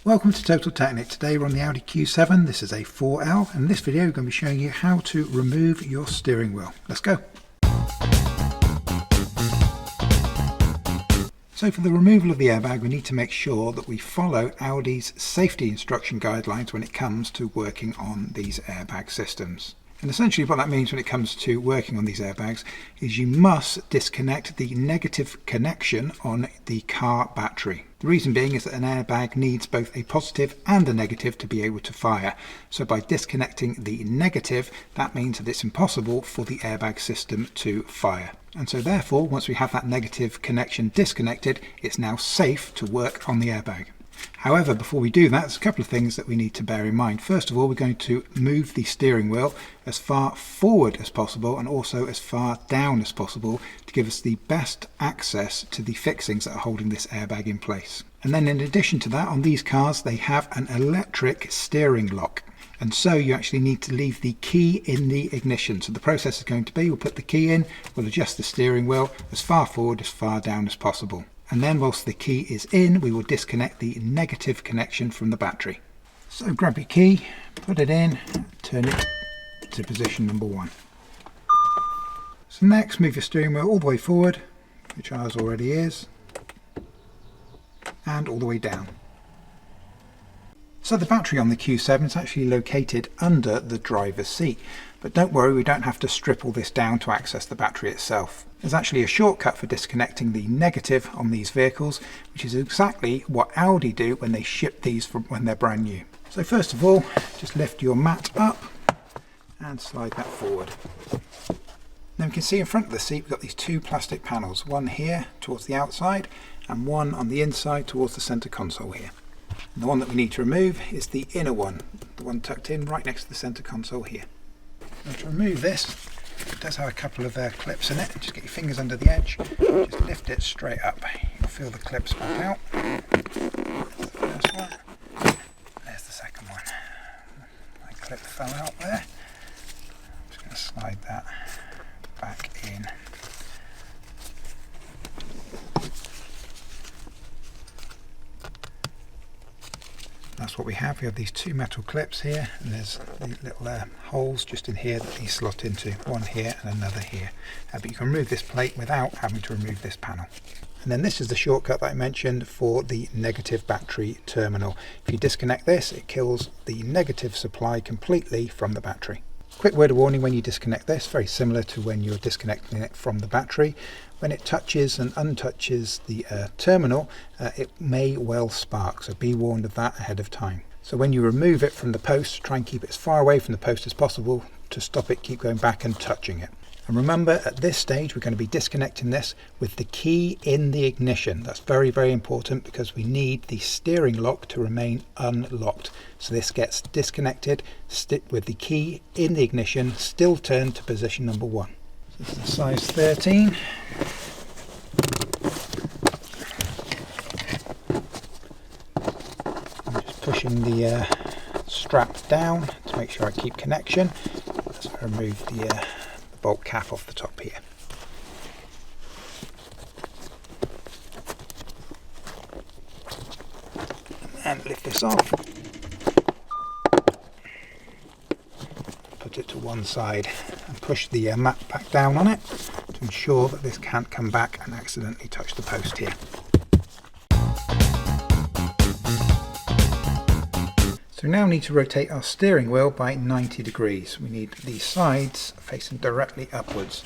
Welcome to Total Technik. Today we're on the Audi Q7. This is a 4L, and in this video we're going to be showing you how to remove your steering wheel. Let's go. So for the removal of the airbag, we need to make sure that we follow Audi's safety instruction guidelines when it comes to working on these airbag systems. And essentially what that means when it comes to working on these airbags is you must disconnect the negative connection on the car battery. The reason being is that an airbag needs both a positive and a negative to be able to fire. So by disconnecting the negative, that means that it's impossible for the airbag system to fire. And so therefore, once we have that negative connection disconnected, it's now safe to work on the airbag. However, before we do that, there's a couple of things that we need to bear in mind. First of all, we're going to move the steering wheel as far forward as possible and also as far down as possible to give us the best access to the fixings that are holding this airbag in place. And then in addition to that, on these cars, they have an electric steering lock. And so you actually need to leave the key in the ignition. So the process is going to be, we'll put the key in, we'll adjust the steering wheel as far forward, as far down as possible. And then whilst the key is in, we will disconnect the negative connection from the battery. So grab your key, put it in, turn it to position number 1. So next, move your steering wheel all the way forward, which ours already is, and all the way down. So the battery on the Q7 is actually located under the driver's seat. But don't worry, we don't have to strip all this down to access the battery itself. There's actually a shortcut for disconnecting the negative on these vehicles, which is exactly what Audi do when they ship these from when they're brand new. So first of all, just lift your mat up and slide that forward. Now we can see in front of the seat we've got these two plastic panels, one here towards the outside and one on the inside towards the centre console here. And the one that we need to remove is the inner one, the one tucked in right next to the centre console here. Now to remove this, it does have a couple of clips in it. Just get your fingers under the edge, just lift it straight up. You'll feel the clips back out. There's the first one, there's the second one. My clip fell out there. I'm just going to slide that back in. That's what we have. We have these two metal clips here, and there's the little holes just in here that these slot into, one here and another here. But you can remove this plate without having to remove this panel. And then this is the shortcut that I mentioned for the negative battery terminal. If you disconnect this, it kills the negative supply completely from the battery. Quick word of warning when you disconnect this, very similar to when you're disconnecting it from the battery. When it touches and untouches the terminal, it may well spark, so be warned of that ahead of time. So when you remove it from the post, try and keep it as far away from the post as possible to stop it keep going back and touching it. And remember, at this stage we're going to be disconnecting this with the key in the ignition. That's very, very important because we need the steering lock to remain unlocked. So this gets disconnected with the key in the ignition still turned to position number 1. So this is a size 13. I'm just pushing the strap down to make sure I keep connection. So I remove the bolt cap off the top here. And lift this off. Put it to one side and push the mat back down on it to ensure that this can't come back and accidentally touch the post here. So we now need to rotate our steering wheel by 90 degrees. We need the sides facing directly upwards.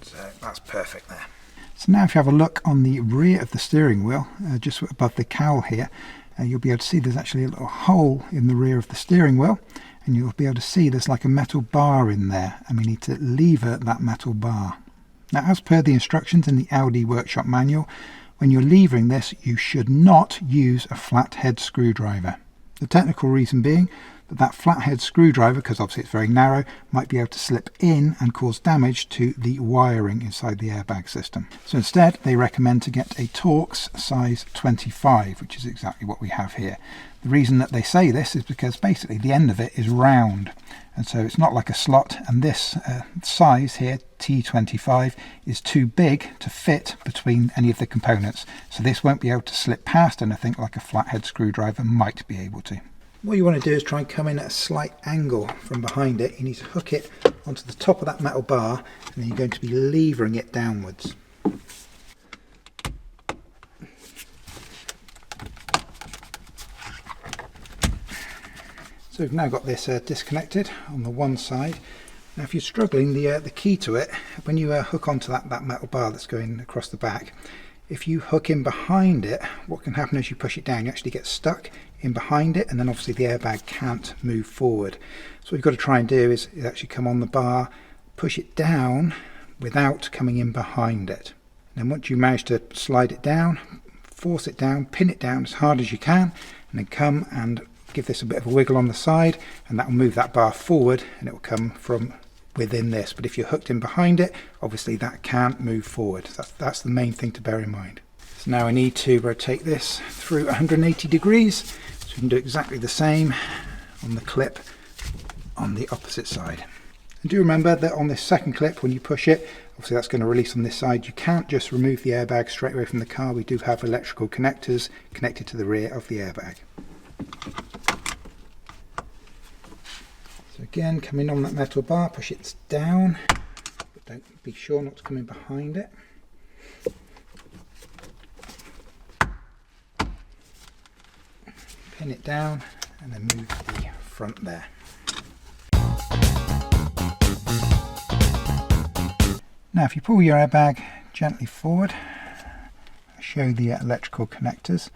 So that's perfect there. So now if you have a look on the rear of the steering wheel, just above the cowl here, you'll be able to see there's actually a little hole in the rear of the steering wheel, and you'll be able to see there's like a metal bar in there, and we need to lever that metal bar. Now, as per the instructions in the Audi workshop manual, when you're levering this, you should not use a flathead screwdriver. The technical reason being that flathead screwdriver, because obviously it's very narrow, might be able to slip in and cause damage to the wiring inside the airbag system. So instead, they recommend to get a Torx size 25, which is exactly what we have here. The reason that they say this is because basically the end of it is round, and so it's not like a slot, and this size here T25 is too big to fit between any of the components, so this won't be able to slip past anything like a flathead screwdriver might be able to. What you want to do is try and come in at a slight angle from behind it. You need to hook it onto the top of that metal bar, and then you're going to be levering it downwards. So we've now got this disconnected on the one side. Now if you're struggling, the key to it, when you hook onto that metal bar that's going across the back, if you hook in behind it, what can happen as you push it down, you actually get stuck in behind it, and then obviously the airbag can't move forward. So what you've got to try and do is actually come on the bar, push it down without coming in behind it. And then once you manage to slide it down, force it down, pin it down as hard as you can, and then come and give this a bit of a wiggle on the side, and that will move that bar forward, and it will come from within this. But if you're hooked in behind it, obviously that can't move forward. That's the main thing to bear in mind. So now I need to rotate this through 180 degrees, so we can do exactly the same on the clip on the opposite side. And do remember that on this second clip, when you push it, obviously that's going to release on this side. You can't just remove the airbag straight away from the car. We do have electrical connectors connected to the rear of the airbag. So again, come in on that metal bar, push it down, but don't be sure not to come in behind it. Pin it down and then move the front there. Now if you pull your airbag gently forward, I'll show the electrical connectors.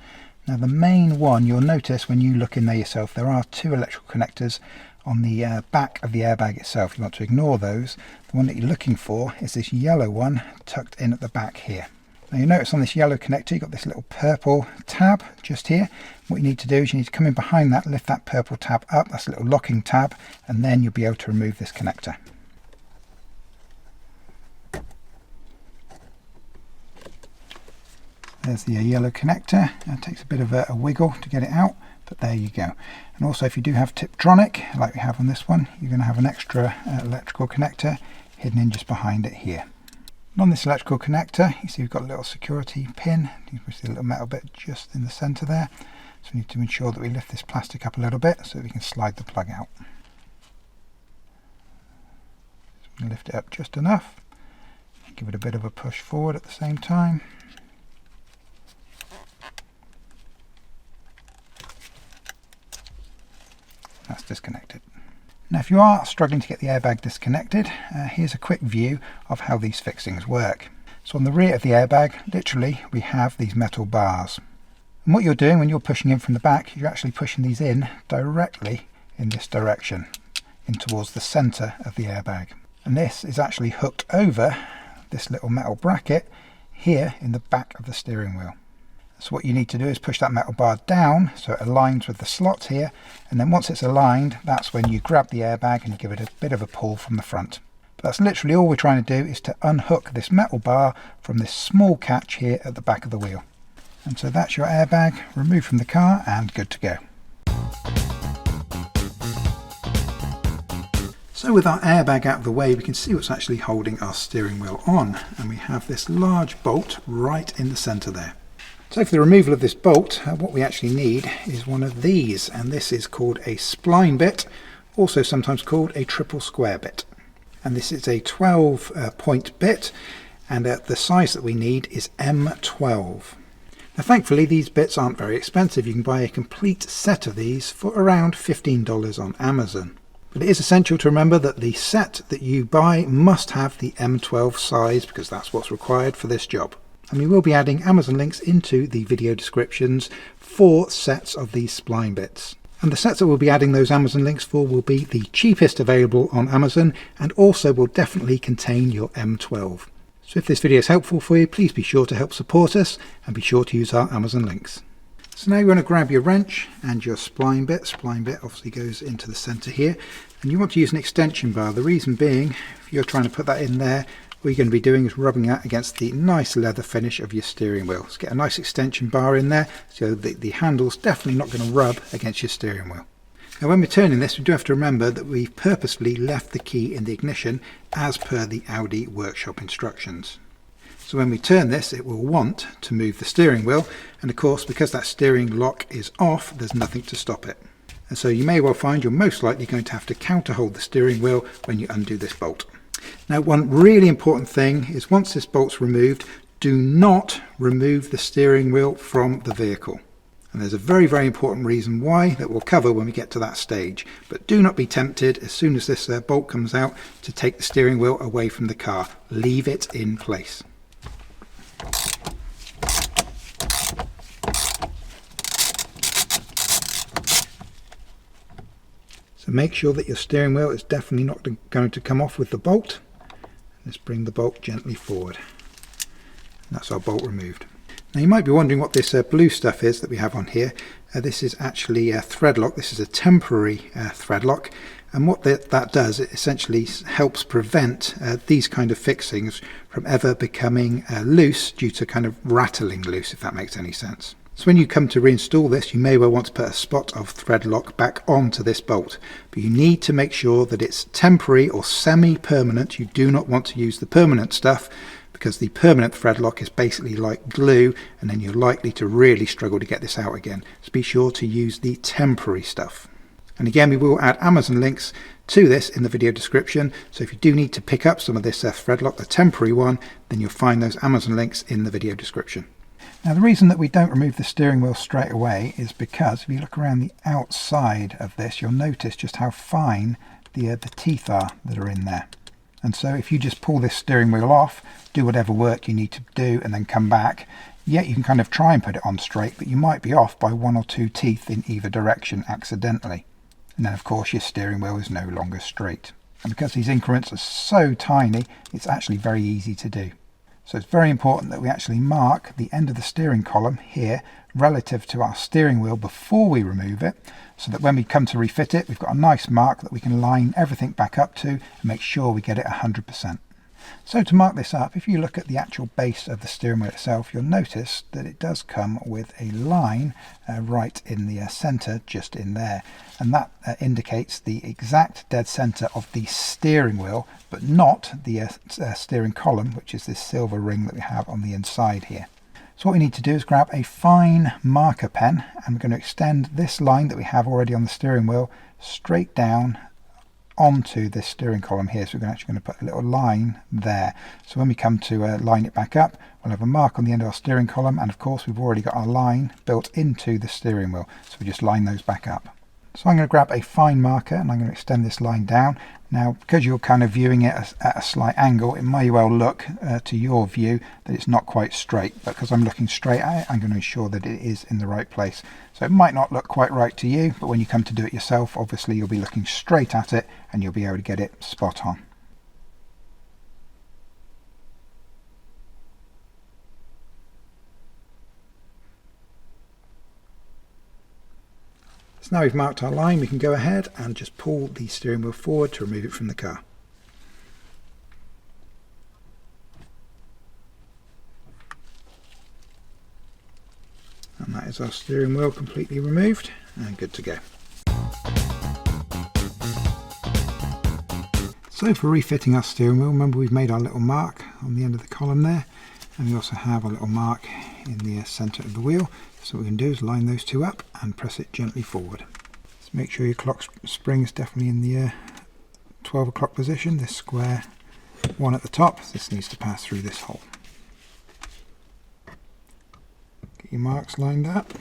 Now the main one, you'll notice when you look in there yourself, there are two electrical connectors on the back of the airbag itself. You want to ignore those. The one that you're looking for is this yellow one tucked in at the back here. Now you notice on this yellow connector you've got this little purple tab just here. What you need to do is you need to come in behind that, lift that purple tab up, that's a little locking tab, and then you'll be able to remove this connector. There's the yellow connector. It takes a bit of a wiggle to get it out, but there you go. And also if you do have Tiptronic, like we have on this one, you're going to have an extra electrical connector hidden in just behind it here. And on this electrical connector, you see we've got a little security pin. You can see a little metal bit just in the centre there. So we need to ensure that we lift this plastic up a little bit so that we can slide the plug out. So we can lift it up just enough. Give it a bit of a push forward at the same time. That's disconnected. Now if you are struggling to get the airbag disconnected, here's a quick view of how these fixings work. So on the rear of the airbag, literally we have these metal bars. And what you're doing when you're pushing in from the back, you're actually pushing these in directly in this direction, in towards the centre of the airbag. And this is actually hooked over this little metal bracket here in the back of the steering wheel. So what you need to do is push that metal bar down so it aligns with the slot here, and then once it's aligned, that's when you grab the airbag and you give it a bit of a pull from the front. But that's literally all we're trying to do, is to unhook this metal bar from this small catch here at the back of the wheel. And so that's your airbag removed from the car and good to go. So with our airbag out of the way, we can see what's actually holding our steering wheel on, and we have this large bolt right in the centre there. So for the removal of this bolt, what we actually need is one of these, and this is called a spline bit, also sometimes called a triple square bit. And this is a 12 point bit, and the size that we need is M12. Now thankfully these bits aren't very expensive. You can buy a complete set of these for around $15 on Amazon. But it is essential to remember that the set that you buy must have the M12 size, because that's what's required for this job. And we will be adding Amazon links into the video descriptions for sets of these spline bits. And the sets that we'll be adding those Amazon links for will be the cheapest available on Amazon, and also will definitely contain your M12. So if this video is helpful for you, please be sure to help support us and be sure to use our Amazon links. So now you want to grab your wrench and your spline bit. Spline bit obviously goes into the centre here, and you want to use an extension bar. The reason being, if you're trying to put that in there, what you're going to be doing is rubbing that against the nice leather finish of your steering wheel. So get a nice extension bar in there so that the handle's definitely not going to rub against your steering wheel. Now when we're turning this, we do have to remember that we've purposely left the key in the ignition as per the Audi workshop instructions. So when we turn this, it will want to move the steering wheel, and of course because that steering lock is off, there's nothing to stop it. And so you may well find you're most likely going to have to counterhold the steering wheel when you undo this bolt. Now one really important thing is once this bolt's removed, do not remove the steering wheel from the vehicle. And there's a very, very important reason why that we'll cover when we get to that stage. But do not be tempted as soon as this bolt comes out to take the steering wheel away from the car. Leave it in place. So make sure that your steering wheel is definitely not going to come off with the bolt. Let's bring the bolt gently forward. And that's our bolt removed. Now you might be wondering what this blue stuff is that we have on here. This is actually a Threadlock. This is a temporary Threadlock, and what that does, it essentially helps prevent these kind of fixings from ever becoming loose due to kind of rattling loose, if that makes any sense. So when you come to reinstall this, you may well want to put a spot of Threadlock back onto this bolt, but you need to make sure that it's temporary or semi-permanent. You do not want to use the permanent stuff, because the permanent Threadlock is basically like glue, and then you're likely to really struggle to get this out again. So be sure to use the temporary stuff. And again, we will add Amazon links to this in the video description, so if you do need to pick up some of this Threadlock, the temporary one, then you'll find those Amazon links in the video description. Now the reason that we don't remove the steering wheel straight away is because if you look around the outside of this, you'll notice just how fine the teeth are that are in there. And so if you just pull this steering wheel off, do whatever work you need to do and then come back, yeah, you can kind of try and put it on straight, but you might be off by 1 or 2 teeth in either direction accidentally. And then of course your steering wheel is no longer straight. And because these increments are so tiny, it's actually very easy to do. So it's very important that we actually mark the end of the steering column here relative to our steering wheel before we remove it, so that when we come to refit it, we've got a nice mark that we can line everything back up to and make sure we get it 100%. So to mark this up, if you look at the actual base of the steering wheel itself, you'll notice that it does come with a line right in the center, just in there. And that indicates the exact dead center of the steering wheel, but not the steering column, which is this silver ring that we have on the inside here. So what we need to do is grab a fine marker pen, and we're going to extend this line that we have already on the steering wheel straight down onto this steering column here. So we're actually going to put a little line there. So when we come to line it back up, we'll have a mark on the end of our steering column, and of course we've already got our line built into the steering wheel. So we just line those back up. So I'm going to grab a fine marker and I'm going to extend this line down. Now, because you're kind of viewing it at a slight angle, it may well look to your view that it's not quite straight, but because I'm looking straight at it, I'm going to ensure that it is in the right place. So it might not look quite right to you, but when you come to do it yourself, obviously you'll be looking straight at it and you'll be able to get it spot on. So now we've marked our line, we can go ahead and just pull the steering wheel forward to remove it from the car. And that is our steering wheel completely removed and good to go. So for refitting our steering wheel, remember we've made our little mark on the end of the column there, and we also have a little mark in the center of the wheel. So what we can do is line those two up and press it gently forward. So make sure your clock spring is definitely in the 12 o'clock position, this square one at the top. This needs to pass through this hole. Get your marks lined up.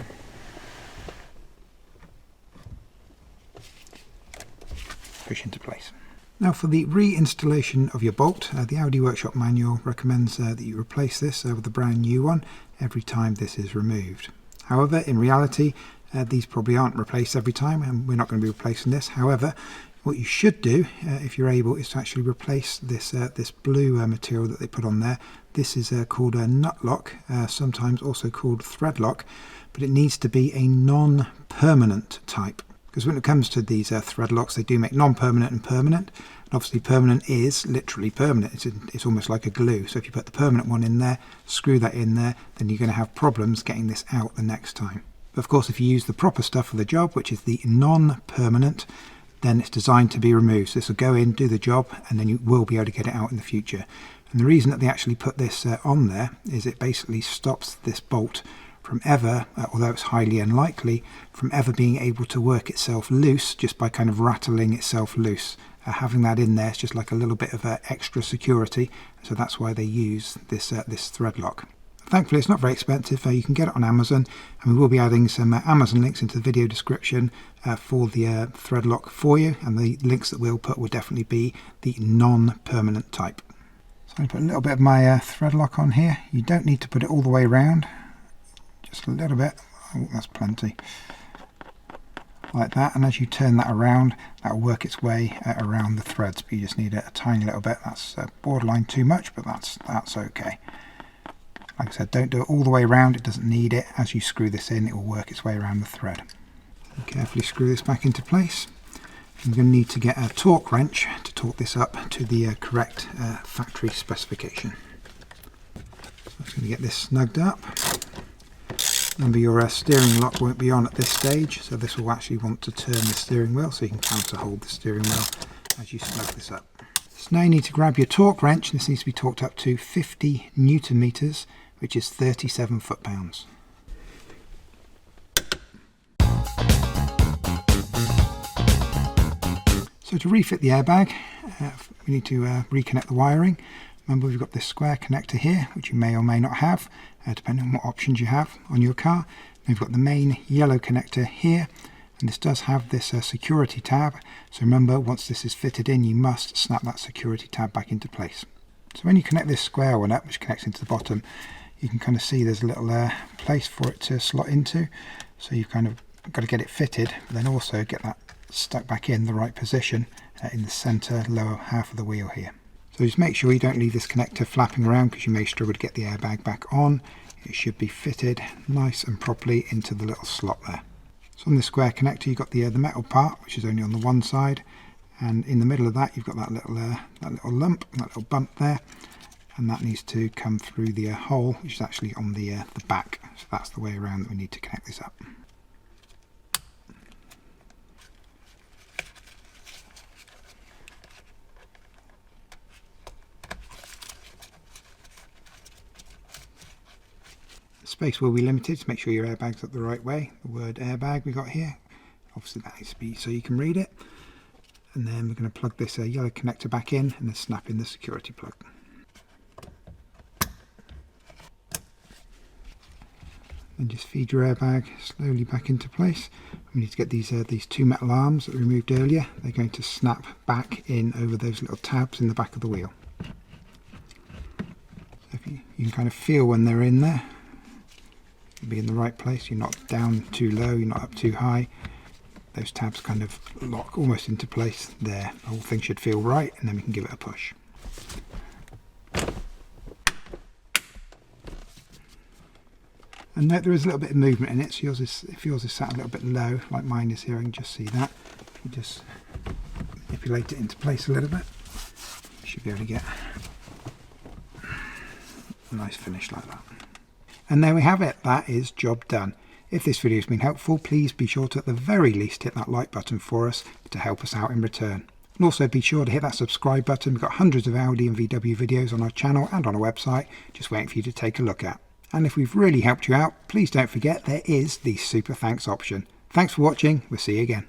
Push into place. Now for the reinstallation of your bolt, the Audi Workshop Manual recommends that you replace this with a brand new one every time this is removed. However, in reality, these probably aren't replaced every time, and we're not going to be replacing this. However, what you should do, if you're able, is to actually replace this this blue material that they put on there. This is called a nut lock, sometimes also called Threadlock, but it needs to be a non-permanent type. Because when it comes to these Threadlocks, they do make non-permanent and permanent. And obviously permanent is literally permanent. It's almost like a glue. So if you put the permanent one in there, screw that in there, then you're going to have problems getting this out the next time. But of course, if you use the proper stuff for the job, which is the non-permanent, then it's designed to be removed. So this will go in, do the job, and then you will be able to get it out in the future. And the reason that they actually put this on there is it basically stops this bolt from ever, although it's highly unlikely, from ever being able to work itself loose just by kind of rattling itself loose. Having that in there is just like a little bit of extra security, so that's why they use this thread lock. Thankfully it's not very expensive, you can get it on Amazon, and we will be adding some Amazon links into the video description for the thread lock for you, and the links that we'll put will definitely be the non-permanent type. So I'm going to put a little bit of my thread lock on here. You don't need to put it all the way around, just a little bit. Oh, that's plenty. Like that, and as you turn that around, that will work its way around the threads, but you just need it a tiny little bit. That's borderline too much, but that's okay. Like I said, don't do it all the way around, it doesn't need it. As you screw this in, it will work its way around the thread. So carefully screw this back into place. I'm going to need to get a torque wrench to torque this up to the correct factory specification. So I'm just going to get this snugged up. Remember, your steering lock won't be on at this stage, so this will actually want to turn the steering wheel, so you can counter hold the steering wheel as you snug this up. So now you need to grab your torque wrench. This needs to be torqued up to 50 Newton meters, which is 37 foot-pounds. So to refit the airbag, we need to reconnect the wiring. Remember, we've got this square connector here, which you may or may not have, depending on what options you have on your car. Then we've got the main yellow connector here, and this does have this security tab. So remember, once this is fitted in, you must snap that security tab back into place. So when you connect this square one up, which connects into the bottom, you can kind of see there's a little place for it to slot into. So you've kind of got to get it fitted, but then also get that stuck back in the right position in the center lower half of the wheel here. So just make sure you don't leave this connector flapping around, because you may struggle to get the airbag back on. It should be fitted nice and properly into the little slot there. So on this square connector you've got the metal part, which is only on the one side, and in the middle of that you've got that little lump, that little bump there, and that needs to come through the hole, which is actually on the back. So that's the way around that we need to connect this up. Space will be limited, to make sure your airbag's up the right way. The word airbag we got here, obviously that needs to be so you can read it. And then we're going to plug this yellow connector back in and then snap in the security plug. Then just feed your airbag slowly back into place. We need to get these two metal arms that we removed earlier. They're going to snap back in over those little tabs in the back of the wheel. So if you can kind of feel when they're in there. Be in the right place, you're not down too low, you're not up too high. Those tabs kind of lock almost into place there. The whole thing should feel right, and then we can give it a push. And note there is a little bit of movement in it, so if yours is sat a little bit low, like mine is here, I can just see that. You just manipulate it into place a little bit, you should be able to get a nice finish like that. And there we have it, that is job done. If this video has been helpful, please be sure to at the very least hit that like button for us to help us out in return. And also be sure to hit that subscribe button. We've got hundreds of Audi and VW videos on our channel and on our website, just waiting for you to take a look at. And if we've really helped you out, please don't forget there is the super thanks option. Thanks for watching, we'll see you again.